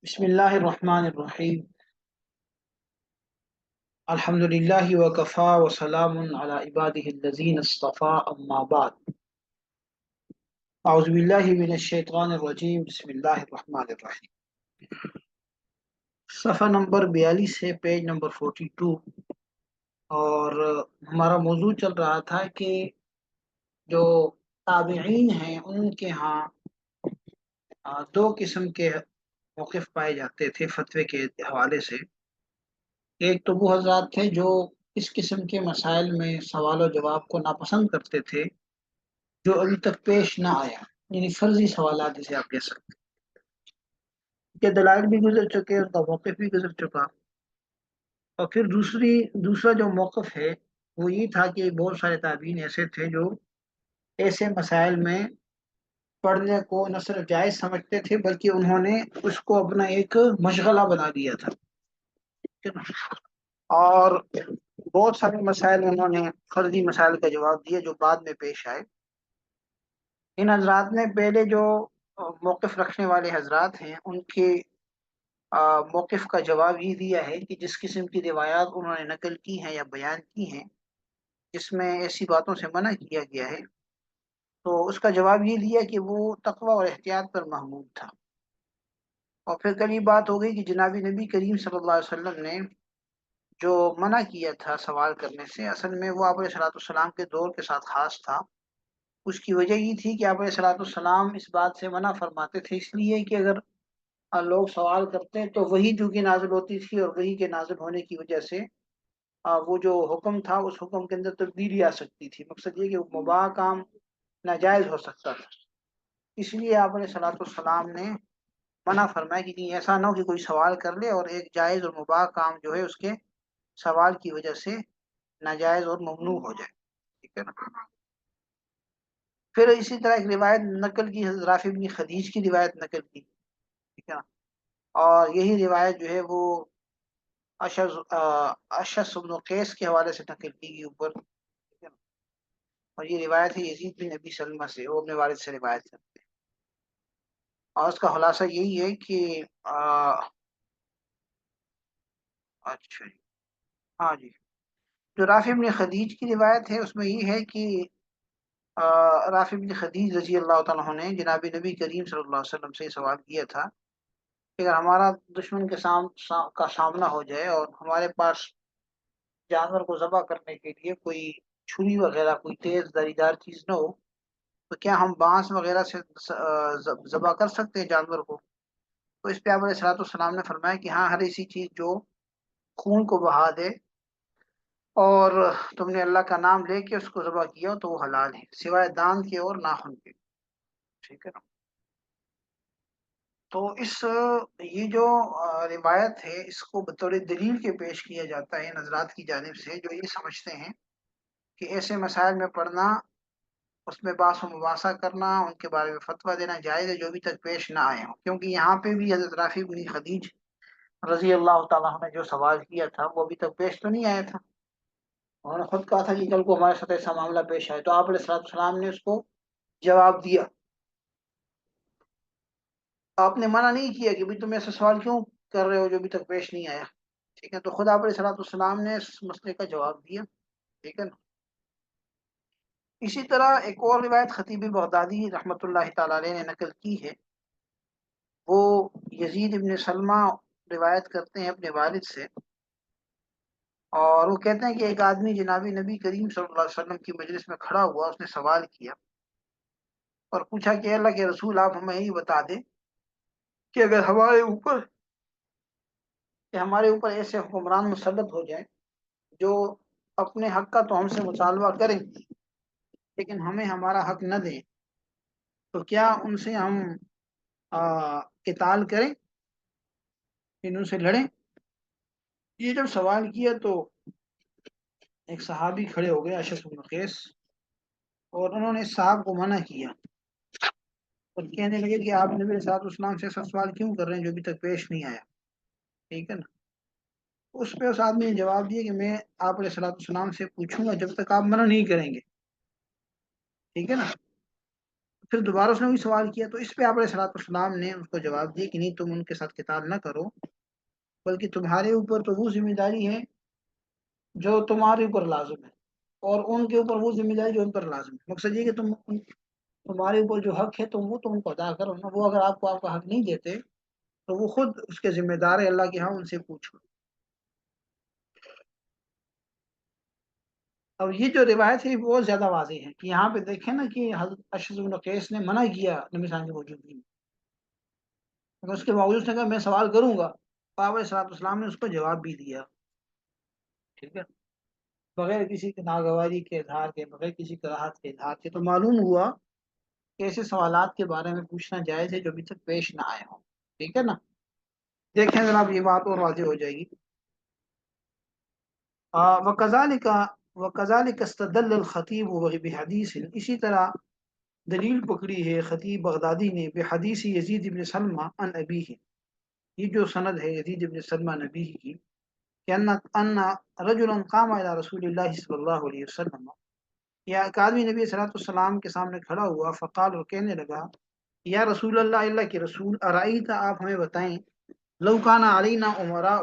بسم اللہ الرحمن الرحیم الحمد للہ وکفا وسلام علی عبادہ الذین اصطفى اما بعد اعوذ باللہ من الشیطان الرجیم بسم اللہ الرحمن الرحیم صفحہ نمبر 42 ہے، پیج نمبر 42۔ اور ہمارا موضوع چل رہا تھا کہ جو تابعین ہیں ان کے ہاں دو قسم کے موقف پائے جاتے تھے فتوے کے حوالے سے۔ ایک تو وہ حضرات تھے جو اس قسم کے مسائل میں سوال و جواب کو ناپسند کرتے تھے جو ابھی تک پیش نہ آیا، یعنی فرضی سوالات جسے آپ کہہ سکتے ہیں کہ دلائل بھی گزر چکے، ان کا موقف بھی گزر چکا۔ اور پھر دوسرا جو موقف ہے وہ یہ تھا کہ بہت سارے تابعین ایسے تھے جو ایسے مسائل میں پڑھنے کو نہ صرف جائز سمجھتے تھے بلکہ انہوں نے اس کو اپنا ایک مشغلہ بنا دیا تھا، ٹھیک ہے نا؟ اور بہت سارے مسائل انہوں نے فرضی مسائل کا جواب دیا جو بعد میں پیش آئے۔ ان حضرات نے پہلے جو موقف رکھنے والے حضرات ہیں ان کے موقف کا جواب یہ دیا ہے کہ جس قسم کی روایات انہوں نے نقل کی ہیں یا بیان کی ہیں جس میں ایسی باتوں سے منع کیا گیا ہے، تو اس کا جواب یہ دیا کہ وہ تقوی اور احتیاط پر محمود تھا۔ اور پھر کل یہ بات ہو گئی کہ جناب نبی کریم صلی اللہ علیہ وسلم نے جو منع کیا تھا سوال کرنے سے، اصل میں وہ آپ علیہ الصلوۃ والسلام کے دور کے ساتھ خاص تھا۔ اس کی وجہ یہ تھی کہ آپ علیہ الصلوۃ والسلام اس بات سے منع فرماتے تھے، اس لیے کہ اگر لوگ سوال کرتے ہیں تو وہی چونکہ نازل ہوتی تھی اور وہی کے نازل ہونے کی وجہ سے وہ جو حکم تھا اس حکم کے اندر تبدیلی آ سکتی تھی۔ مقصد یہ کہ وہ مباح کام ناجائز ہو سکتا تھا، اس لیے آپ علیہ الصلوۃ والسلام نے منع فرمایا کہ کہیں ایسا نہ ہو کہ کوئی سوال کر لے اور ایک جائز اور مباح کام جو ہے اس کے سوال کی وجہ سے ناجائز اور ممنوع ہو جائے، ٹھیک ہے نا؟ پھر اسی طرح ایک روایت نقل کی، حضرت رافع بن خدیج کی روایت نقل کی، ٹھیک ہے نا؟ اور یہی روایت جو ہے وہ اشعث بن قیس کے حوالے سے نقل کی گئی اوپر، ٹھیک ہے نا؟ اور یہ روایت ہے یزید بن ابی سلمہ سے، وہ اپنے والد سے روایت کرتے ہیں۔ اور اس کا خلاصہ یہی ہے کہ اچھا جی، ہاں جی، جو رافع بن خدیج کی روایت ہے اس میں یہ ہے کہ رافع بن خدیج رضی اللہ تعالیٰ عنہ نے جناب نبی کریم صلی اللہ علیہ وسلم سے سوال کیا تھا کہ اگر ہمارا دشمن کے کا سامنا ہو جائے اور ہمارے پاس جانور کو ذبح کرنے کے لیے کوئی چھری وغیرہ کوئی تیز داریدار چیز نہ ہو تو کیا ہم بانس وغیرہ سے ذبح کر سکتے ہیں جانور کو؟ تو اس پہ آپ علیہ الصلوۃ والسلام نے فرمایا کہ ہاں، ہر ایسی چیز جو خون کو بہا دے اور تم نے اللہ کا نام لے کے اس کو ذبح کیا تو وہ حلال ہے، سوائے دانت کے اور ناخن کے، ٹھیک ہے نا؟ تو یہ جو روایت ہے اس کو بطور دلیل کے پیش کیا جاتا ہے نظرات کی جانب سے جو یہ سمجھتے ہیں کہ ایسے مسائل میں پڑھنا، اس میں باس و مباحثہ کرنا، ان کے بارے میں فتویٰ دینا جائز ہے جو ابھی تک پیش نہ آئے ہوں، کیونکہ یہاں پہ بھی حضرت رافع بن خدیج رضی اللہ تعالیٰ عنہ نے جو سوال کیا تھا وہ ابھی تک پیش تو نہیں آیا تھا۔ انہوں نے خود کہا تھا کہ کل کو ہمارے ساتھ ایسا معاملہ پیش آئے تو آپ علیہ الصلوۃ والسلام نے اس کو جواب دیا۔ آپ نے منع نہیں کیا کہ بھائی تم ایسا سوال کیوں کر رہے ہو جو ابھی تک پیش نہیں آیا، ٹھیک ہے؟ تو خود آپ علیہ الصلوۃ والسلام نے اس مسئلے کا جواب دیا، ٹھیک ہے نا؟ اسی طرح ایک اور روایت خطیب بغدادی رحمۃ اللہ تعالی علیہ نے نقل کی ہے، وہ یزید ابن سلمہ روایت کرتے ہیں اپنے والد سے، اور وہ کہتے ہیں کہ ایک آدمی جناب نبی کریم صلی اللہ علیہ وسلم کی مجلس میں کھڑا ہوا، اس نے سوال کیا اور پوچھا کہ اللہ کے رسول آپ ہمیں یہ بتا دیں کہ اگر ہمارے اوپر ایسے حکمران مسلط ہو جائیں جو اپنے حق کا تو ہم سے مطالبہ کریں لیکن ہمیں ہمارا حق نہ دیں، تو کیا ان سے ہم قتال کریں، ان سے لڑیں؟ یہ جب سوال کیا تو ایک صحابی کھڑے ہو گئے اشعث بن قیس، اور انہوں نے اس صاحب کو منع کیا اور کہنے لگے کہ آپ نبی صلی اللہ علیہ وسلم سے ایسا سوال کیوں کر رہے ہیں جو ابھی تک پیش نہیں آیا، ٹھیک ہے نا؟ اس پہ اس آدمی نے جواب دیا کہ میں آپ علیہ الصلوۃ والسلام سے پوچھوں گا جب تک آپ منع نہیں کریں گے، ٹھیک ہے نا؟ پھر دوبارہ اس نے وہی سوال کیا، تو اس پہ آپ علیہ الصلوۃ والسلام نے اس کو جواب دیا کہ نہیں، تم ان کے ساتھ قتال نہ کرو، بلکہ تمہارے اوپر تو وہ ذمہ داری ہے جو تمہارے اوپر لازم ہے، اور ان کے اوپر وہ ذمہ داری جو ان پر لازم ہے۔ مقصد یہ کہ تمہارے اوپر جو حق ہے تم ان کو ادا کرو نا، وہ اگر آپ کو آپ کا حق نہیں دیتے تو وہ خود اس کے ذمہ دار ہے اللہ کے ہاں، ان سے پوچھو۔ اب یہ جو روایت ہے یہ بہت زیادہ واضح ہے کہ یہاں پہ دیکھیں نا کہ حضرت اشعث بن قیس نے منع کیا نبی صلی اللہ علیہ وسلم کی موجودگی میں، مگر اس کے باوجود اس نے کہا میں سوال کروں گا، آپ علیہ الصلوۃ والسلام نے اس کو جواب بھی دیا، ٹھیک ہے، بغیر کسی کے ناگواری کے اظہار کے، بغیر کسی کراہت کے اظہار کے، تو معلوم ہوا کہ ایسے سوالات کے بارے میں پوچھنا جائز ہے جو ابھی تک پیش نہ آئے ہوں، ٹھیک ہے نا۔ دیکھیں جناب یہ بات اور واضح ہو جائے گی۔ وَكَذَلِكَ وَكَذَلِكَ اسْتَدَلَّ الْخَطِيبُ بِحَدِيثٍ، اسی طرح دلیل پکڑی ہے خطیب بغدادی نے بحدیث یزید بن سلمہ عن ابیہ، یہ جو سند ہے یزید بن سلمہ نبی کی، کہ ان رجلا قام الى رسول اللہ صلی اللہ علیہ وسلم، یا ایک آدمی نبی صلی اللہ علیہ وسلم کے سامنے کھڑا ہوا، فقال، اور کہنے لگا، یا رسول اللہ، اللہ کے رسول، ارائیت، آپ ہمیں بتائیں، لو کان علینا امراء،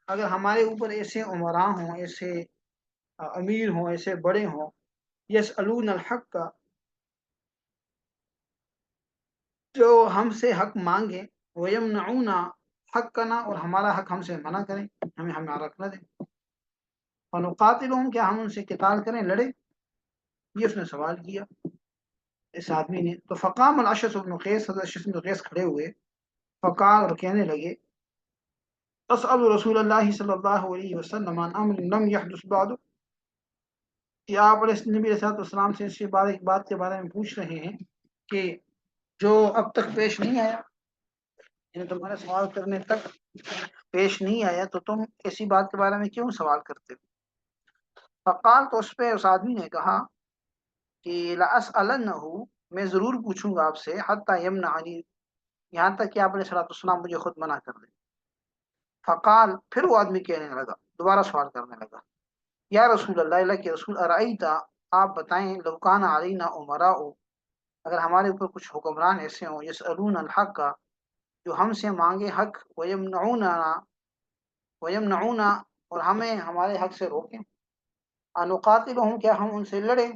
اگر ہمارے اوپر ایسے عمراء ہوں، ایسے امیر ہوں، ایسے بڑے ہوں، یسألون الحق کا، جو ہم سے حق مانگے، ویمنعون حقنا، اور ہمارا حق ہم سے منع کریں، ہمیں ہمارا حق نہ دیں، فنقاتلہم، کیا ہم ان سے قتال کریں، لڑے، یہ اس نے سوال کیا اس آدمی نے۔ تو فقام الاشعث بن قیس، حضرت اشعث بن قیس کھڑے ہوئے، فقال، اور کہنے لگے، اسأل رسول اللہ صلی اللہ علیہ وسلم عن امر لم يحدث بعد، کہ آپ علیہ نبی علیہ السلام سے اس بارے ایک بات کے بارے میں پوچھ رہے ہیں کہ جو اب تک پیش نہیں آیا، یعنی تمہارے سوال کرنے تک پیش نہیں آیا، تو تم ایسی بات کے بارے میں کیوں سوال کرتے ہو؟ فقال، تو اس پہ اس آدمی نے کہا کہ لأسألنہ، میں ضرور پوچھوں گا آپ سے، حتی یمنعنی، یہاں تک کہ آپ علیہ الصلوۃ والسلام مجھے خود منع کر دیں۔ فقال، پھر وہ آدمی کہنے لگا، دوبارہ سوال کرنے لگا، یا رسول اللہ، اللہ کے رسول، ارائیتا، آپ بتائیں، لو کان علینا امراء، اگر ہمارے اوپر کچھ حکمران ایسے ہوں، یسألون الحق کا، جو ہم سے مانگے حق، ویمنعونا، اور ہمیں ہمارے حق سے روکیں، انقاتلہم، کیا ہم ان سے لڑیں؟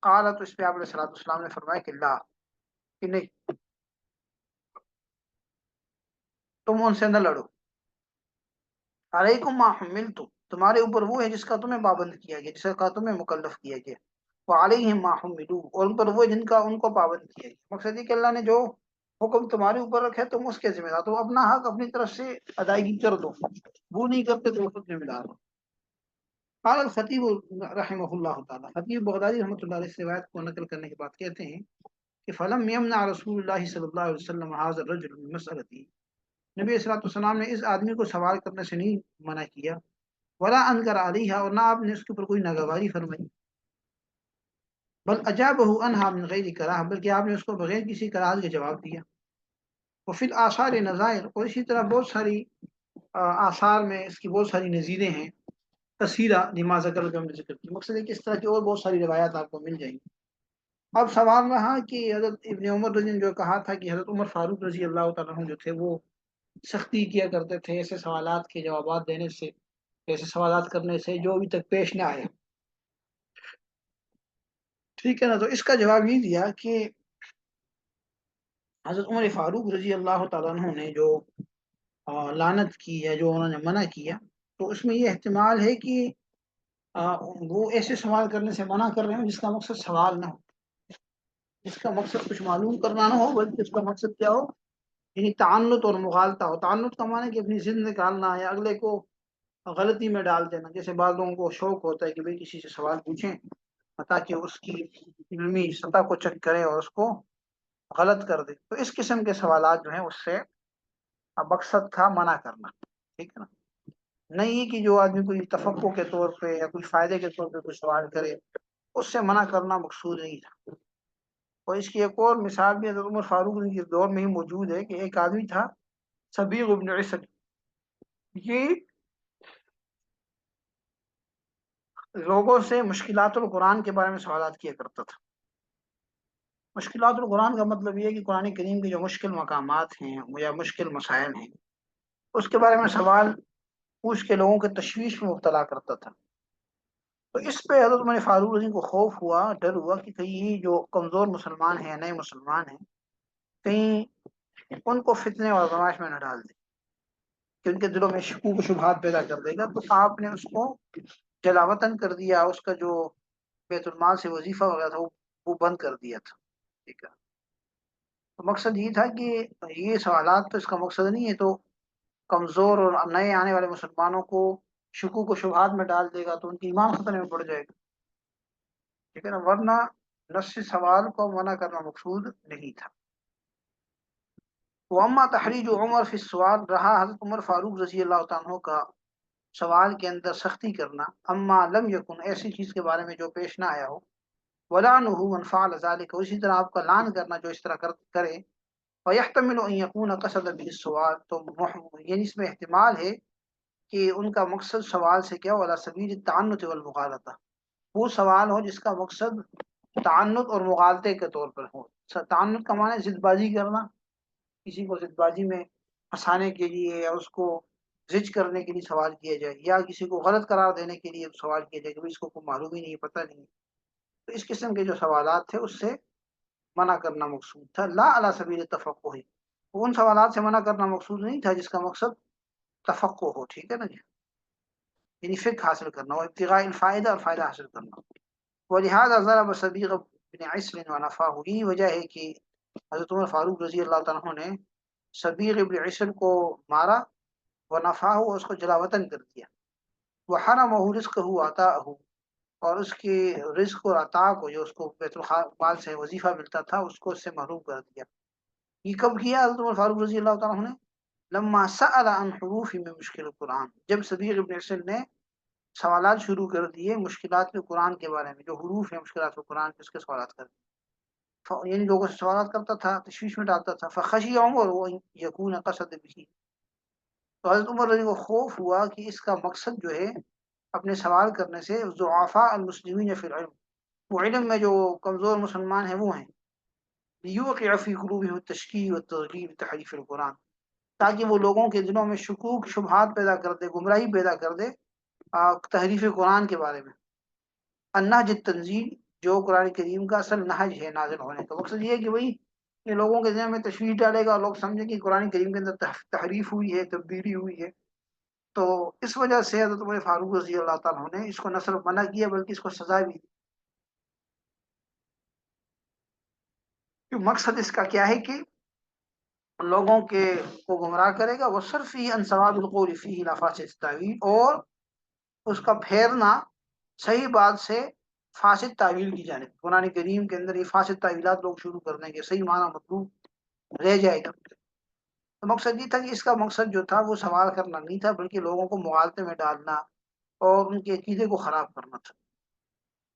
قال، تو اس پہ آپ علیہ الصلوۃ والسلام نے فرمایا کہ لا، کہ نہیں، تم ان سے نہ لڑو، علیکم ما حملتم، تمہارے اوپر وہ ہے جس کا تمہیں پابند کیا گیا، جس کا تمہیں مکلف کیا گیا، وعلیہم ما حملوا، اور ان پر وہ جن کا ان کو پابند کیا گیا۔ مقصد یہ کہ اللہ نے جو حکم تمہارے اوپر رکھے تم اس کے ذمہ دار، تو اپنا حق اپنی طرف سے ادائیگی کر دو، وہ نہیں کرتے تو وہ خود ذمہ دار ہو۔ قال الخطیب رحمہ اللہ تعالی، خطیب بغدادی رحمۃ اللہ علیہ، اس روایت کو نقل کرنے کے بعد کہتے ہیں کہ فلم یمنع رسول اللہ صلی اللہ علیہ وسلم هذا الرجل من مسألتی، نبی صلی اللہ علیہ وسلم نے اس آدمی کو سوال کرنے سے نہیں منع کیا، ولا انکر علیہ، اور نہ آپ نے اس کے اوپر کوئی ناگواری فرمائی، بل اجابہ عنہا من غیر کراہ، بلکہ آپ نے اس کو بغیر کسی کراہت کے جواب دیا۔ وفی الآثار نظائر، اور اسی طرح بہت ساری آثار میں اس کی بہت ساری نظیریں ہیں، کثیرہ لما ذکر، جو ہم نے ذکر کی، مقصد ہے کہ اس طرح کی اور بہت ساری روایات آپ کو مل جائیں گی۔ اب سوال رہا کہ حضرت ابن عمر رضی نے جو کہا تھا کہ حضرت عمر فاروق رضی اللہ تعالیٰ عنہ جو تھے وہ سختی کیا کرتے تھے ایسے سوالات کے جوابات دینے سے، ایسے سوالات کرنے سے جو ابھی تک پیش نہ آئے، ٹھیک ہے نا۔ تو اس کا جواب یہ دیا کہ حضرت عمر فاروق رضی اللہ تعالیٰ عنہ نے جو لعنت کی یا جو انہوں نے منع کیا، تو اس میں یہ احتمال ہے کہ وہ ایسے سوال کرنے سے منع کر رہے ہیں جس کا مقصد سوال نہ ہو، جس کا مقصد کچھ معلوم کرنا نہ ہو، بلکہ اس کا مقصد کیا ہو، یعنی تعنت اور مغالطہ ہو۔ تعنت کا معنی کہ اپنی ضد نکالنا یا اگلے کو غلطی میں ڈال دینا، جیسے بعض لوگوں کو شوق ہوتا ہے کہ بھئی کسی سے سوال پوچھیں تاکہ اس کی علمی سطح کو چیک کرے اور اس کو غلط کر دے، تو اس قسم کے سوالات جو ہیں اس سے مقصد تھا منع کرنا، ٹھیک ہے نا۔ نہیں کہ جو آدمی کوئی تفقع کے طور پہ یا کوئی فائدے کے طور پہ کوئی سوال کرے، اس سے منع کرنا مقصود نہیں تھا۔ اور اس کی ایک اور مثال بھی حضرت عمر فاروق کے دور میں ہی موجود ہے کہ ایک آدمی تھا سبیغ ابن عسد، یہ لوگوں سے مشکلات القرآن کے بارے میں سوالات کیا کرتا تھا، مشکلات القرآن کا مطلب یہ ہے کہ قرآن کریم کے جو مشکل مقامات ہیں یا مشکل مسائل ہیں اس کے بارے میں سوال پوچھ کے لوگوں کے تشویش میں مبتلا کرتا تھا۔ تو اس پہ حضرت عمر فاروق رضی کو خوف ہوا، ڈر ہوا کہ کہیں یہ جو کمزور مسلمان ہیں، نئے مسلمان ہیں، کہیں ان کو فتنے اور آزمائش میں نہ ڈال دے کہ ان کے دلوں میں شکوک و شبہات پیدا کر دے گا۔ تو آپ نے اس کو جلاوطن کر دیا، اس کا جو بیت المال سے وظیفہ وغیرہ تھا وہ بند کر دیا تھا، ٹھیک ہے۔ تو مقصد یہ تھا کہ یہ سوالات تو اس کا مقصد نہیں ہے، تو کمزور اور نئے آنے والے مسلمانوں کو شکوک و شبہات میں ڈال دے گا تو ان کی ایمان خطرے میں پڑ جائے گا، ٹھیک ہے نا، ورنہ نص سوال کو منع کرنا مقصود نہیں تھا۔ واما تحریج عمر فی السؤال، رہا حضرت عمر فاروق رضی اللہ تعالیٰ عنہ کا سوال کے اندر سختی کرنا، اما لم یکن، ایسی چیز کے بارے میں جو پیش نہ آیا ہو، ولعنہ من فعل ذلك، اسی طرح آپ کا لعن کرنا جو اس طرح کرے، فیحتمل ان یکون قصد به السؤال، تو یعنی اس میں احتمال ہے کہ ان کا مقصد سوال سے کیا، ولا سبیل التعنت والمغالطہ، وہ سوال ہو جس کا مقصد تعنت اور مغالطے کے طور پر ہو۔ تعنت کا معنی ضد بازی کرنا، کسی کو ضد بازی میں پھنسانے کے لیے یا اس کو زج کرنے کے لیے سوال کیا جائے، یا کسی کو غلط قرار دینے کے لیے سوال کیا جائے کہ اس کو کوئی معلوم ہی نہیں، پتہ نہیں۔ تو اس قسم کے جو سوالات تھے اس سے منع کرنا مقصود تھا، لا علی سبیل التفقہ، ان سوالات سے منع کرنا مقصود نہیں تھا جس کا مقصد تفقہ ہو، ٹھیک ہے نا جی، یعنی فقہ حاصل کرنا ہو، ابتغاء الفائدہ، اور فائدہ حاصل کرنا۔ ولہذا ضرب صبیغ بن عسل ونفاہ، یہی وجہ ہے کہ حضرت عمر فاروق رضی اللہ تعالیٰ عنہ نے صبیغ ابن عسل کو مارا، ونفاہ، اس کو جلا وطن کر دیا، وحرمہ رزقہ وعطاءہ، اور اس کے رزق اور عطا کو، جو اس کو بیت المال سے وظیفہ ملتا تھا، اس کو اس سے محروم کر دیا۔ یہ کب کیا حضرت عمر فاروق رضی اللہ تعالیٰ عنہ نے؟ لما سأل عن حروف میں مشکل القرآن، جب صبیغ ابن عسل نے سوالات شروع کر دیے مشکلات کے قرآن کے بارے میں، جو حروف ہیں مشکلات کے قرآن کے، اس کے سوالات کر دیے، یعنی لوگوں سے سوالات کرتا تھا، تشویش میں ڈالتا تھا۔ فخشی عمر یکون قصد بھی، تو حضرت عمر رضی کو خوف ہوا کہ اس کا مقصد جو ہے اپنے سوال کرنے سے ضعفاء المسلمین فی العلم، وہ علم میں جو کمزور مسلمان ہیں وہ ہیں، لیوقع فی قلوبہم التشکیک والترغیب بتحریف القرآن، تاکہ وہ لوگوں کے دلوں میں شکوک شبہات پیدا کر دے، گمراہی پیدا کر دے تحریف قرآن کے بارے میں۔ النہج التنزیل، جو قرآن کریم کا اصل نہج ہے نازل ہونے کا، مقصد یہ ہے کہ وہی یہ لوگوں کے ذہن میں تشویش ڈالے گا اور لوگ سمجھیں کہ قرآن کریم کے اندر تحریف ہوئی ہے، تبدیلی ہوئی ہے۔ تو اس وجہ سے حضرت عمر فاروق رضی اللہ تعالیٰ عنہ نے اس کو نہ صرف منع کیا بلکہ اس کو سزا بھی دی۔ مقصد اس کا کیا ہے کہ لوگوں کے کو گمراہ کرے گا، وہ صرف ہی ان ثواب القول فیہ لا فاسد التاویل، اور اس کا پھیرنا صحیح بات سے فاسد تعویل کی جانب، قرآن کریم کے اندر یہ فاسد تعویلات لوگ شروع کر دیں گے، صحیح معنی مطلوب رہ جائے گا۔ تو مقصد یہ تھا کہ اس کا مقصد جو تھا وہ سوال کرنا نہیں تھا بلکہ لوگوں کو مغالطے میں ڈالنا اور ان کے عقیدے کو خراب کرنا تھا۔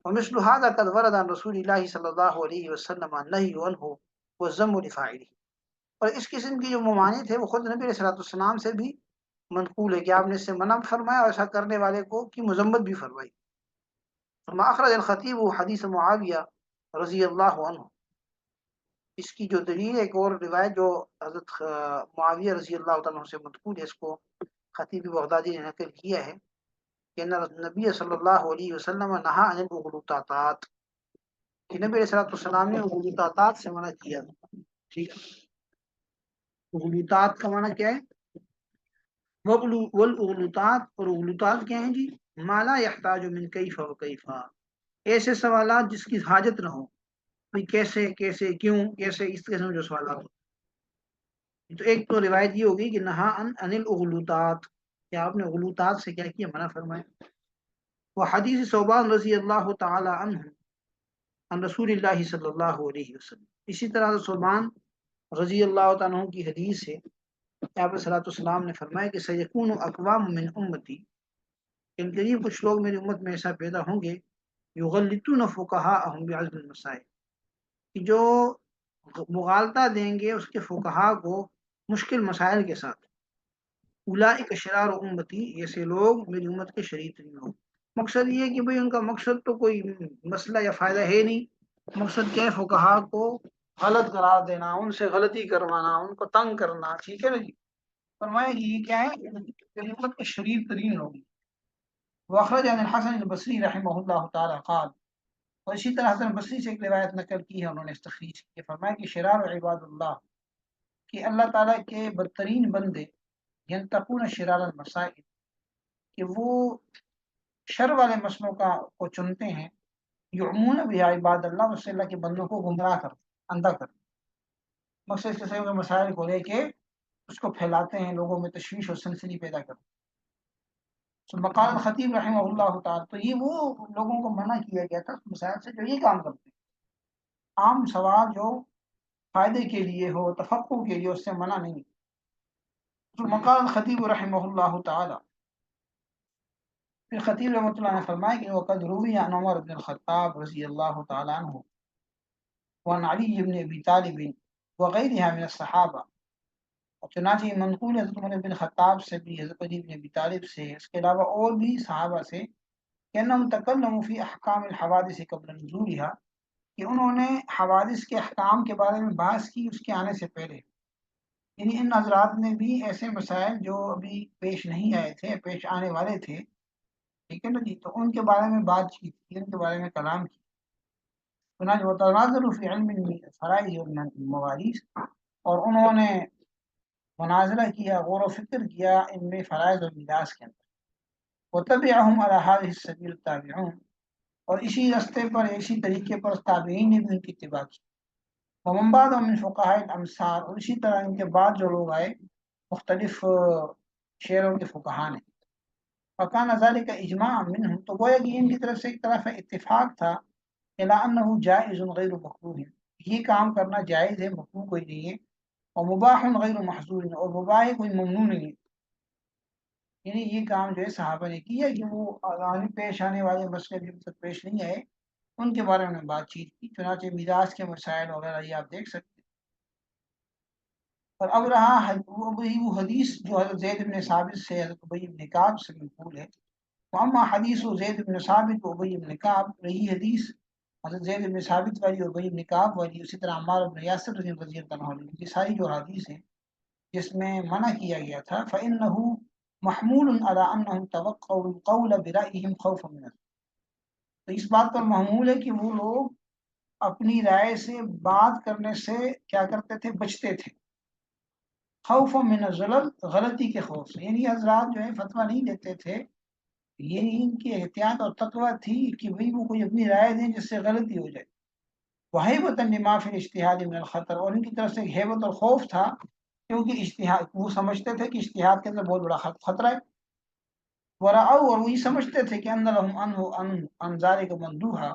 ومثل هذا قد ورد عن رسول اللہ صلی اللہ علیہ وسلم النہی عنہ والذم لفاعلہ، اور اس قسم کی جو ممانعت ہے وہ خود نبی علیہ الصلوۃ والسلام سے بھی منقول ہے کہ آپ نے اس سے منع فرمایا اور ایسا کرنے والے کو کی مذمت بھی فرمائی۔ ثم اخرج الخطیب حدیث معاویہ رضی اللہ عنہ، اس کی جو دلیل ایک اور روایت جو حضرت معاویہ رضی اللہ تعالیٰ عنہ سے منقول ہے، اس کو خطیب بغدادی نے نقل کیا ہے کہ نبی صلی اللہ علیہ وسلم نہا عن الاغلوطات، کہ نبی علیہ الصلوۃ والسلام نے اغلوطات سے منع کیا، ٹھیک ہے۔ اغلوطات کا معنی کیا ہے؟ والاغلوطات، اور اغلوطات کیا ہیں جی؟ ما لا يحتاج من کیف و کیفا، ایسے سوالات جس کی حاجت نہ ہو، بھئی کیسے کیسے کیوں کیسے، اس قسم جو سوالات ہو۔ تو ایک تو روایت یہ ہوگی کہ نہا عن الاغلوطات، کہ آپ نے اغلوطات سے کیا کیا، منع فرمایا۔ وہ حدیث ثوبان رضی اللہ تعالی عنہ عن رسول اللہ صلی اللہ علیہ وسلم، اسی طرح ثوبان رضی اللہ تعالیٰ عنہ کی حدیث ہے کہ آپ صلی اللہ علیہ وسلم نے فرمایا کہ سیکون اقوام من امتی، ان قریب کچھ لوگ میری امت میں ایسا پیدا ہوں گے، یغلطون فقہاءہم بعزم المسائل، کہ جو مغالطہ دیں گے اس کے فقہا کو مشکل مسائل کے ساتھ، اولئک شرار امتی، ایسے لوگ میری امت کے شریر ترین لوگ۔ مقصد یہ ہے کہ بھئی ان کا مقصد تو کوئی مسئلہ یا فائدہ ہے نہیں، مقصد کیا ہے؟ فقہا کو غلط قرار دینا، ان سے غلطی کروانا، ان کو تنگ کرنا، ٹھیک ہے نا جی؟ فرمایا کہ یہ کیا ہے؟ امت کے شریر ترین لوگ۔ واخرج عن الحسن البصری رحمہ اللہ تعالی قال، اور اسی طرح حسن بصری سے ایک روایت نقل کی ہے، انہوں نے اس تخریج کی، فرمایا کہ شرار عباد اللہ، کہ اللہ تعالیٰ کے بدترین بندے ینتقون شرار المسائل، کہ وہ شر والے مسئلوں کو چنتے ہیں، یعمون بها عباد اللہ، اس سے اللہ کے بندوں کو گمراہ کر، اندھا کر، مقصد اس قسم کے مسائل کو لے کے اس کو پھیلاتے ہیں، لوگوں میں تشویش اور سنسنی پیدا کرتے ہیں۔ مقال خطیب رحمہ اللہ تعالی، تو یہ وہ لوگوں کو منع کیا گیا تھا اس مسائل سے جو یہ کام کرتے ہیں، عام سوال جو فائدے کے لیے ہو، تفقہ کے لیے، اس سے منع نہیں۔ تو مقال خطیب رحمہ اللہ تعالی، پھر خطیب رحمۃ اللہ نے فرمایا کہ وقد روی عن عمر بن الخطاب رضی اللہ تعالی عنہ وعن علی بن ابی طالب وغیرها من الصحابہ، اور چنانچہ یہ منقول ہے حضرت عمر بن خطاب سے بھی، حضرت علی بن ابی طالب سے، اس کے علاوہ اور بھی صحابہ سے، کہ انہم تکلموا فی احکام الحوادث قبل نزولها، کہ انہوں نے حوادث کے احکام کے بارے میں بحث کی اس کے آنے سے پہلے، یعنی ان حضرات نے بھی ایسے مسائل جو ابھی پیش نہیں آئے تھے، پیش آنے والے تھے، ٹھیک ہے نا جی، تو ان کے بارے میں بات کی تھی، ان کے بارے میں کلام کی، چنانچہ وتناظروا فی علم الفرائض والمواريث، اور انہوں نے مناظرہ کیا، غور و فکر کیا ان میں فرائض اور میراث کے اندر، وتبعهم على هذه السبيل التابعون، اور اسی راستے پر، اسی طریقے پر تابعین نے بھی ان کی اتباع کی، ومن بعد من فقہاء الامصار، اور اسی طرح ان کے بعد جو لوگ آئے مختلف شہروں کے فقہا نے، فکان ذلك اجماع منهم، تو گویا کہ ان کی طرف سے ایک طرف اتفاق تھا، الا انه جائز غیر مکروہ، یہ کام کرنا جائز ہے، مکروہ کوئی نہیں ہے، اور مباح غیر محظور، اور مباح ہے، کوئی ممنوع نہیں ہے، یعنی یہ کام جو ہے صحابہ نے کیا کہ وہ آنے پیش آنے والے مسئلے جب تک پیش نہیں آئے ان کے بارے میں بات چیت کی، چنانچہ میراث کے مسائل وغیرہ یہ آپ دیکھ سکتے ہیں۔ اور اب رہا وہ حدیث جو حضرت زید بن ثابت سے حضرت ابی بن کعب سے منقول ہے، واما حدیث زید بن ثابت و ابی بن کعب، رہی حدیث حضرت زید بن ثابت والی اور ابی بن کعب والی، اسی طرح عمار بن یاسر رضی اللہ عنہ، یہ ساری جو حدیث ہیں جس میں منع کیا گیا تھا، فإنه محمول على أنهم توقعوا القول برأيهم خوفا من الظلم، تو اس بات پر محمول ہے کہ وہ لوگ اپنی رائے سے بات کرنے سے کیا کرتے تھے؟ بچتے تھے، خوف من الظلم، غلطی کے خوف سے، یعنی حضرات جو ہے فتویٰ نہیں دیتے تھے، یہ ان کی احتیاط اور تقوی تھی کہ بھئی وہ کوئی اپنی رائے دیں جس سے غلطی ہو جائے، وہیبۃ لما فی الاجتہاد من الخطر، اور ان کی طرف سے ہیبت اور خوف تھا کیونکہ اجتہاد، وہ سمجھتے تھے کہ اجتہاد کے اندر بہت بڑا خطرہ ہے، ورعوا، اور وہی سمجھتے تھے کہ ان لهم ان ذلك مندوحا،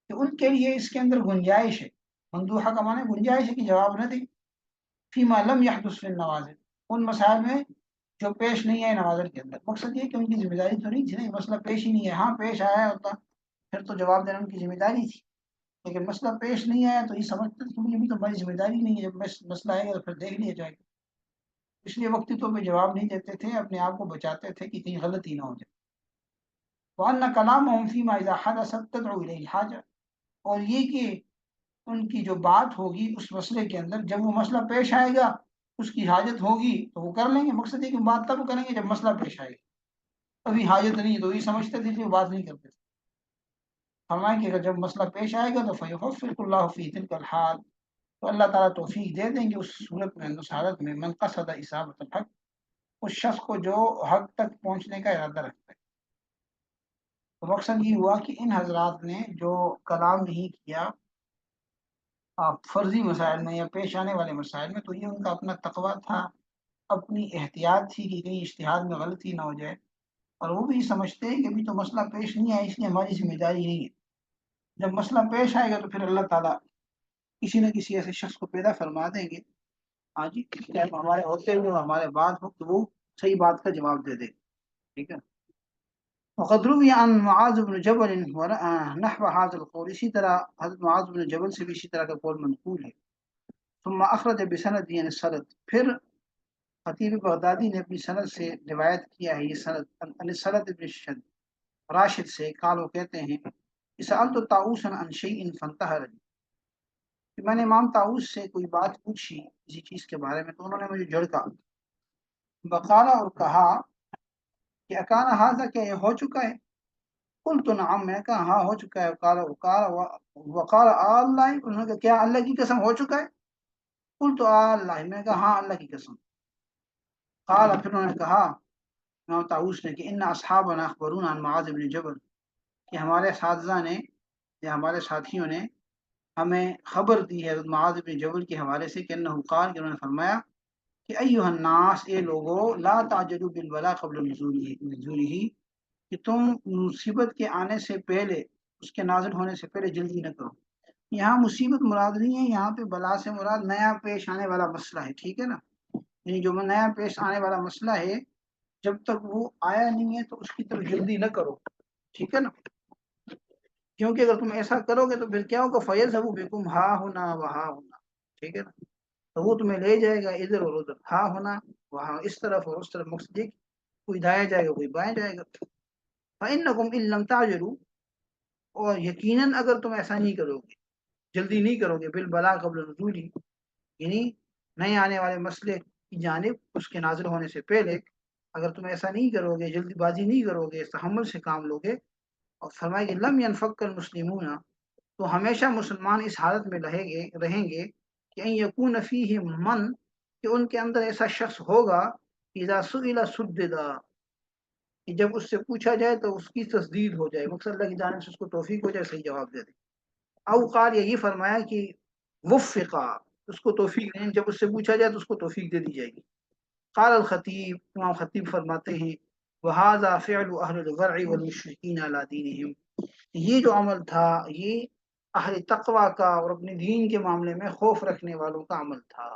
کہ ان کے لیے اس کے اندر گنجائش ہے، مندوحہ کا معنی گنجائش ہے کہ جواب نہ دیں، فیما لم يحدث في النوازل، ان مسائل میں جو پیش نہیں آئے نوازل کے اندر، مقصد یہ کہ ان کی ذمہ داری تو نہیں تھی نا، یہ مسئلہ پیش ہی نہیں ہے، ہاں پیش آیا ہوتا پھر تو جواب دینا ان کی ذمہ داری تھی، لیکن مسئلہ پیش نہیں آیا تو یہ سمجھتے تھے کہ ابھی تو ہماری ذمہ داری نہیں ہے، جب مسئلہ آئے گا تو پھر دیکھ لیا جائے گا، اس لیے وقتی طور پہ جواب نہیں دیتے تھے، اپنے آپ کو بچاتے تھے کہ کہیں غلطی نہ ہو جائے، وأن كلامهم فيما إذا حدثت تدعو إليه الحاجة، اور یہ کہ ان کی جو بات ہوگی اس مسئلے کے اندر، جب وہ مسئلہ پیش آئے گا اس کی حاجت ہوگی تو وہ کر لیں گے، مقصد یہ کہ بات تب کریں گے جب مسئلہ پیش آئے گا، ابھی حاجت نہیں ہے تو یہ سمجھتے تھے کہ وہ بات نہیں کرتے تھے، فرمائیں کہ اگر جب مسئلہ پیش آئے گا تو فیوفق اللہ فی تلک الحال، تو اللہ تعالیٰ توفیق دے دیں گے اس صورت میں، اس حالت میں، من قصد اصابت الحق، اس شخص کو جو حق تک پہنچنے کا ارادہ رکھتا ہے، تو مقصد یہ ہوا کہ ان حضرات نے جو کلام نہیں کیا فرضی مسائل میں یا پیش آنے والے مسائل میں، تو یہ ان کا اپنا تقویٰ تھا، اپنی احتیاط تھی کہ کہیں اشتہاد میں غلطی نہ ہو جائے، اور وہ بھی سمجھتے ہیں کہ ابھی تو مسئلہ پیش نہیں آیا اس لیے ہماری ذمہ داری نہیں ہے، جب مسئلہ پیش آئے گا تو پھر اللہ تعالیٰ کسی نہ کسی ایسے شخص کو پیدا فرما دیں گے، ہاں جی، ہمارے ہوتے ہوئے ہمارے بعد ہو تو وہ صحیح بات کا جواب دے دے، ٹھیک ہے۔ وقد روی عن معاذ بن جبل نحو هذا القول، اسی طرح حضرت معاذ بن جبل سے بھی اسی طرح کا قول منقول ہے، ثم اخرج بسند یعنی سند، پھر خطیب بغدادی نے اپنی سند سے روایت کیا ہے، یہ سند سند ابن راشد سے، قال وہ کہتے ہیں سألت طاؤوسا عن شيء فانتهرني، کہ میں نے امام طاؤس سے کوئی بات پوچھی کسی چیز کے بارے میں، تو انہوں نے مجھے جھڑکا، بقالا اور کہا کہ اکانا حاضہ، کیا یہ ہو چکا ہے؟ قلت نعم، میں نے کہا ہاں ہو چکا ہے۔ وقال اللہ، انہوں نے کہا کیا اللہ کی قسم ہو چکا ہے؟ قلت اللہ، میں نے کہا ہاں اللہ کی قسم۔ قال، پھر انہوں نے کہا امام طاؤس نے کہ ان اصحابنا اخبرونا عن معاذ بن جبل، کہ ہمارے اساتذہ نے یا ہمارے ساتھیوں نے ہمیں خبر دی ہے معاذ بن جبل کے حوالے سے کہ انہو قال، کہ انہوں نے فرمایا کہ ایھا الناس، اے لوگو، لا تعجلوا بالبلاء قبل نزولہ، کہ تم مصیبت کے آنے سے پہلے، اس کے نازل ہونے سے پہلے جلدی نہ کرو۔ یہاں مصیبت مراد نہیں ہے، یہاں پہ بلا سے مراد نیا پیش آنے والا مسئلہ ہے، ٹھیک ہے نا؟ یعنی جو نیا پیش آنے والا مسئلہ ہے، جب تک وہ آیا نہیں ہے تو اس کی طرف جلدی نہ کرو، ٹھیک ہے نا؟ کیونکہ اگر تم ایسا کرو گے تو پھر کیا ہوگا؟ فَيَذْهَبُ بِكُمْ ہا ہونا وہاں ہونا، ٹھیک ہے نا؟ تو وہ تمہیں لے جائے گا ادھر اور ادھر، ہاں ہونا وہاں، اس طرف اور اس طرف، مقصد یہ کوئی دائیں جائے گا کوئی بائیں جائے گا۔ فَإِنَّكُمْ إِن لَمْ تَعْجَلُوا، اور یقیناً اگر تم ایسا نہیں کرو گے، جلدی نہیں کرو گے، بالبلاء قبل نزولی، یعنی نئے آنے والے مسئلے کی جانب اس کے نازل ہونے سے پہلے اگر تم ایسا نہیں کرو گے، جلدی بازی نہیں کرو گے، تحمل سے کام لو گے، اور فرمائے کہ لم ينفك المسلمون، تو ہمیشہ مسلمان اس حالت میں رہیں گے کہ ان یکون فیہ من، کہ ان کے اندر ایسا شخص ہوگا اذا سئل سدد، کہ جب اس سے پوچھا جائے تو اس کی تصدیق ہو جائے، مقصد اللہ کی جانب سے اس کو توفیق ہو جائے، صحیح جواب دے دے۔ او قال، یہی فرمایا کہ وفقا، اس کو توفیق دیں، جب اس سے پوچھا جائے تو اس کو توفیق دے دی جائے گی۔ قال الخطیب، امام خطیب فرماتے ہیں وَهَذَا فِعْلُ أَهْلِ الْوَرْعِ وَالْمُشْرِكِينَ عَلَى دِينِهِمْ، یہ جو عمل تھا یہ اہل تقوی کا اور اپنے دین کے معاملے میں خوف رکھنے والوں کا عمل تھا۔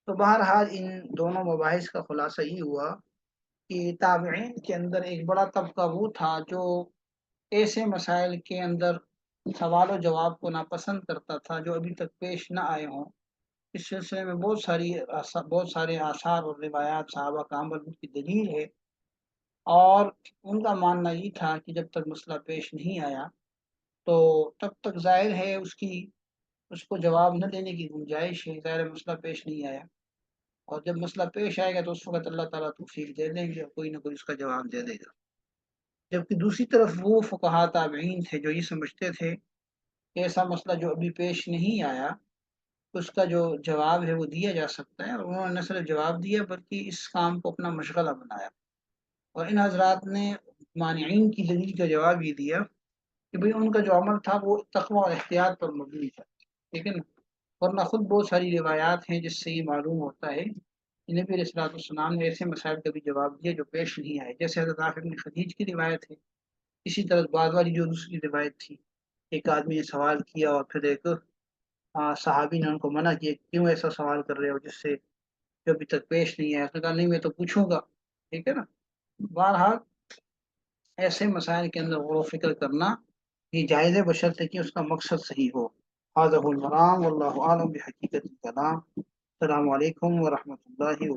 تو بہرحال ان دونوں مباحث کا خلاصہ یہ ہوا کہ تابعین کے اندر ایک بڑا طبقہ وہ تھا جو ایسے مسائل کے اندر سوال و جواب کو ناپسند کرتا تھا جو ابھی تک پیش نہ آئے ہوں۔ اس سلسلے میں بہت سارے آثار اور روایات صحابہ کا عمل ان کی دلیل ہے، اور ان کا ماننا یہ تھا کہ جب تک مسئلہ پیش نہیں آیا تو تب تک ظاہر ہے اس کو جواب نہ دینے کی گنجائش ہے، ظاہر مسئلہ پیش نہیں آیا، اور جب مسئلہ پیش آئے گا تو اس وقت اللہ تعالیٰ توفیق دے دیں گے اور کوئی نہ کوئی اس کا جواب دے دے گا۔ جبکہ دوسری طرف وہ فقہا تابعین تھے جو یہ سمجھتے تھے کہ ایسا مسئلہ جو ابھی پیش نہیں آیا اس کا جو جواب ہے وہ دیا جا سکتا ہے، اور انہوں نے نہ صرف جواب دیا بلکہ اس کام کو اپنا مشغلہ بنایا، اور ان حضرات نے مانعین کی دلیل کا جواب یہ دیا کہ بھئی ان کا جو عمل تھا وہ تقوی اور احتیاط پر مبنی تھا، ٹھیک ہے نا؟ ورنہ خود بہت ساری روایات ہیں جس سے یہ معلوم ہوتا ہے کہ نبی علیہ الصلوۃ والسلام نے ایسے مسائل کا بھی جواب دیا جو پیش نہیں آئے، جیسے حضرت رافع بن خدیج کی روایت ہے، اسی طرح بعد والی جو دوسری روایت تھی، ایک آدمی نے سوال کیا اور پھر ایک صحابی نے ان کو منع کیا، کیوں ایسا سوال کر رہے ہو جس سے جو ابھی تک پیش نہیں آیا؟ اس نے کہا نہیں میں تو پوچھوں گا، ٹھیک ہے نا؟ بہرحال ایسے مسائل کے اندر غور و فکر کرنا یہ جائز ہے، بشرطے کہ اس کا مقصد صحیح ہو۔ هذا هو المرام واللہ اعلم بحقیقت الکلام۔ السلام علیکم ورحمۃ اللہ وبرکاتہ۔